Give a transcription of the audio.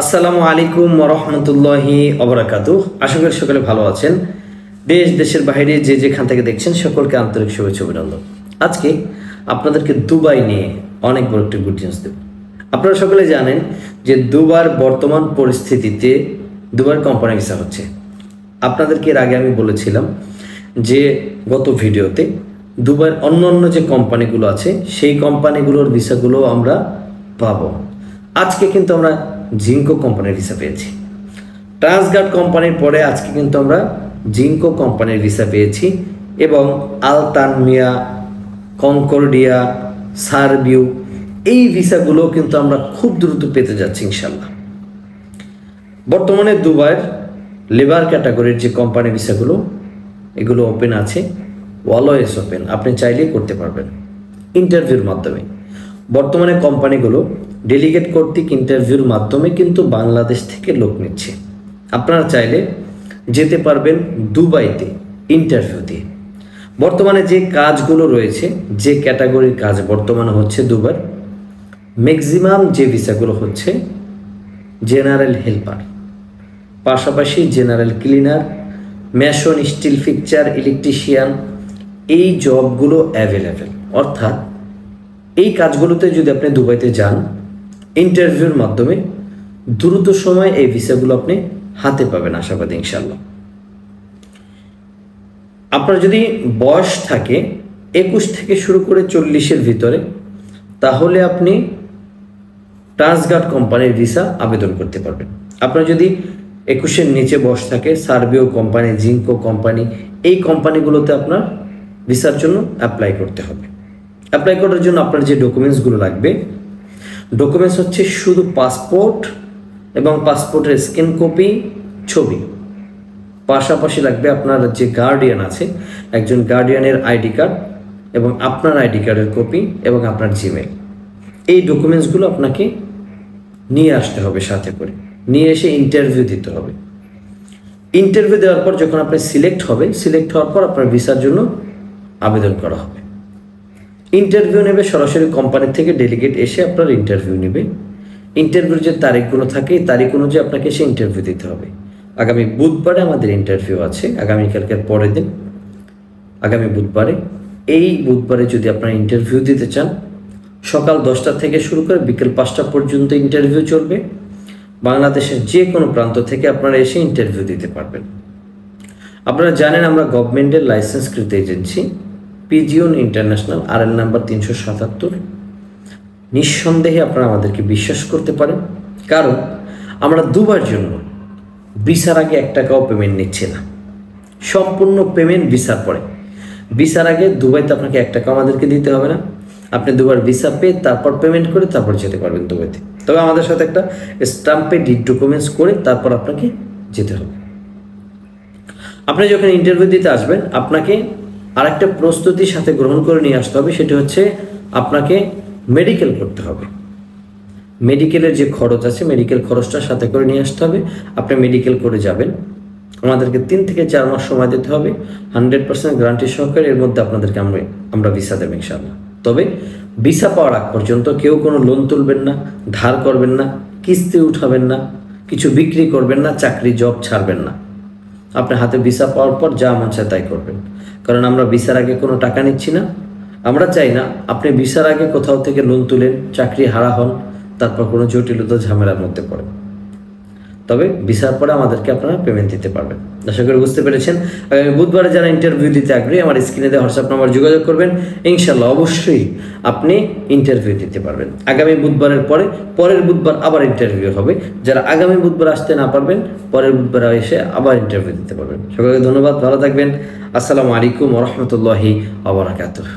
আসসালামু আলাইকুম ওয়া রাহমাতুল্লাহি ওয়া বারাকাতুহু। আশা করি সকলে ভালো আছেন। দেশ দেশের বাইরে যে যেখান থেকে দেখছেন সকলকে আন্তরিক শুভেচ্ছা অভিনন্দন। আজকে আপনাদেরকে দুবাই নিয়ে অনেক বড় একটা গুড নিউজ দেব। আপনারা সকলে জানেন যে দুবাইয়ের বর্তমান পরিস্থিতিতে দুবাইয়ের কোম্পানি ভিসা হচ্ছে। আপনাদেরকে এর আগে আমি বলেছিলাম যে গত ভিডিওতে দুবাইয়ের অন্যান্য যে কোম্পানিগুলো আছে সেই কোম্পানিগুলোর ভিসাগুলো আমরা পাবো। আজকে কিন্তু আমরা জিঙ্কো কোম্পানির ভিসা পেয়েছি। ট্রান্সগার্ড কোম্পানির পরে আজকে কিন্তু আমরা জিঙ্কো কোম্পানির ভিসা পেয়েছি এবং আলতানমিয়া, কনকর্ডিয়া, সার্বিউ এই ভিসাগুলো কিন্তু আমরা খুব দ্রুত পেতে যাচ্ছি ইনশাল্লাহ। বর্তমানে দুবাইয়ের লেবার ক্যাটাগরির যে কোম্পানি ভিসাগুলো এগুলো ওপেন আছে, অলওয়েজ ওপেন, আপনি চাইলেই করতে পারবেন ইন্টারভিউর মাধ্যমে। বর্তমানে কোম্পানিগুলো ডেলিগেট কর্তৃক ইন্টারভিউর মাধ্যমে কিন্তু বাংলাদেশ থেকে লোক নিচ্ছে। আপনারা চাইলে যেতে পারবেন দুবাইতে ইন্টারভিউ দিয়ে। বর্তমানে যে কাজগুলো রয়েছে, যে ক্যাটাগরির কাজ বর্তমানে হচ্ছে দুবাই, ম্যাক্সিমাম যে ভিসাগুলো হচ্ছে জেনারেল হেল্পার, পাশাপাশি general cleaner, mason, still fixer, electrician এই জবগুলো অ্যাভেলেবেল। অর্থাৎ এই কাজগুলোতে যদি আপনি দুবাইতে যান ইন্টারভিউর মাধ্যমে দ্রুত সময় এই ভিসাগুলো আপনি হাতে পাবেন আশাবাদী ইনশাল্লাহ। আপনার যদি বয়স থাকে 21 থেকে শুরু করে 40-এর ভিতরে, তাহলে আপনি ট্রান্সগার্ড কোম্পানির ভিসা আবেদন করতে পারবেন। আপনার যদি 21-এর নিচে বয়স থাকে, সার্বিও কোম্পানি, জিঙ্কো কোম্পানি এই কোম্পানিগুলোতে আপনার ভিসার জন্য অ্যাপ্লাই করতে হবে। অ্যাপ্লাই করার জন্য আপনার যে ডকুমেন্টসগুলো লাগবে, ডকুমেন্টস হচ্ছে শুধু পাসপোর্ট এবং পাসপোর্টের স্ক্যান কপি, ছবি। পাশাপাশি লাগবে আপনার যে গার্ডিয়ান আছে, একজন গার্ডিয়ানের আইডি কার্ড এবং আপনার আইডি কার্ডের কপি এবং আপনার জিমেল। এই ডকুমেন্টসগুলো আপনাকে নিয়ে আসতে হবে, সাথে করে নিয়ে এসে ইন্টারভিউ দিতে হবে। ইন্টারভিউ দেওয়ার পর যখন আপনি সিলেক্ট হওয়ার পর আপনার ভিসার জন্য আবেদন করা হবে। ইন্টারভিউ নেবে সরাসরি কোম্পানি থেকে ডেলিগেট এসে আপনার ইন্টারভিউ নেবে। ইন্টারভিউর যে তারিখগুলো থাকে এই তারিখ অনুযায়ী আপনাকে এসে ইন্টারভিউ দিতে হবে। আগামী বুধবারে আমাদের ইন্টারভিউ আছে, আগামীকালকের পরের দিন আগামী বুধবারে। এই বুধবারে যদি আপনারা ইন্টারভিউ দিতে চান, সকাল 10টা থেকে শুরু করে বিকেল 5টা পর্যন্ত ইন্টারভিউ চলবে। বাংলাদেশের যে কোনো প্রান্ত থেকে আপনারা এসে ইন্টারভিউ দিতে পারবেন। আপনারা জানেন আমরা গভর্নমেন্টের লাইসেন্সকৃত agency pigeon international, RL number 377। নিঃসন্দেহে আপনারা আমাদেরকে বিশ্বাস করতে পারেন, কারণ আমরা দুবাইয়ের জন্য ভিসার আগে 1 টাকাও পেমেন্ট নিচ্ছি না। সম্পূর্ণ পেমেন্ট ভিসার পরে। ভিসার আগে দুবাইতে আপনাকে 1 টাকা আমাদেরকে দিতে হবে না। আপনি দুবার ভিসা পেয়ে তারপর পেমেন্ট করে তারপর যেতে পারবেন দুবাইতে। তবে আমাদের সাথে একটা স্টাম্পে ডিড ডকুমেন্টস করে তারপর আপনাকে যেতে হবে। আপনি যখন ইন্টারভিউ দিতে আসবেন আপনাকে আরেকটা প্রস্তুতির সাথে গ্রহণ করে নিয়ে আসতে হবে, সেটা হচ্ছে আপনাকে মেডিকেল করতে হবে। মেডিকেলের যে খরচ আছে, মেডিকেল খরচটা সাথে করে নিয়ে আসতে হবে। আপনি মেডিকেল করে যাবেন, আমাদেরকে 3 থেকে 4 মাস সময় দিতে হবে। 100% গ্যারান্টি সহকারে এর মধ্যে আপনাদেরকে আমরা ভিসা দেবো ইনশাআল্লাহ। তবে ভিসা পাওয়ার আগ পর্যন্ত কেউ কোনো লোন তুলবেন না, ধার করবেন না, কিস্তি উঠাবেন না, কিছু বিক্রি করবেন না, চাকরি জব ছাড়বেন না। আপনার হাতে ভিসা পাওয়ার পর যা মন চায় তাই করবেন, কারণ আমরা ভিসার আগে কোনো টাকা নিচ্ছি না। আমরা চাই না আপনি ভিসার আগে কোথাও থেকে লোন তুলেন, চাকরি হারা হন, তারপর কোনো জটিলতা ঝামেলার মধ্যে পড়েন। তবে ভিসার পরে আমাদেরকে আপনারা পেমেন্ট দিতে পারবেন। আশা করি বুঝতে পেরেছেন। আগামী বুধবারে যারা ইন্টারভিউ দিতে আগ্রহী আমার স্ক্রিনে দেওয়া হোয়াটসঅ্যাপ নাম্বার যোগাযোগ করবেন, ইনশাল্লাহ অবশ্যই আপনি ইন্টারভিউ দিতে পারবেন। আগামী বুধবারের পরের বুধবার আবার ইন্টারভিউ হবে। যারা আগামী বুধবার আসতে না পারবেন, পরের বুধবার এসে আবার ইন্টারভিউ দিতে পারবেন। সকলকে ধন্যবাদ, ভালো থাকবেন। আসসালামু আলাইকুম ওয়া রাহমাতুল্লাহি ওয়া বারাকাতুহু।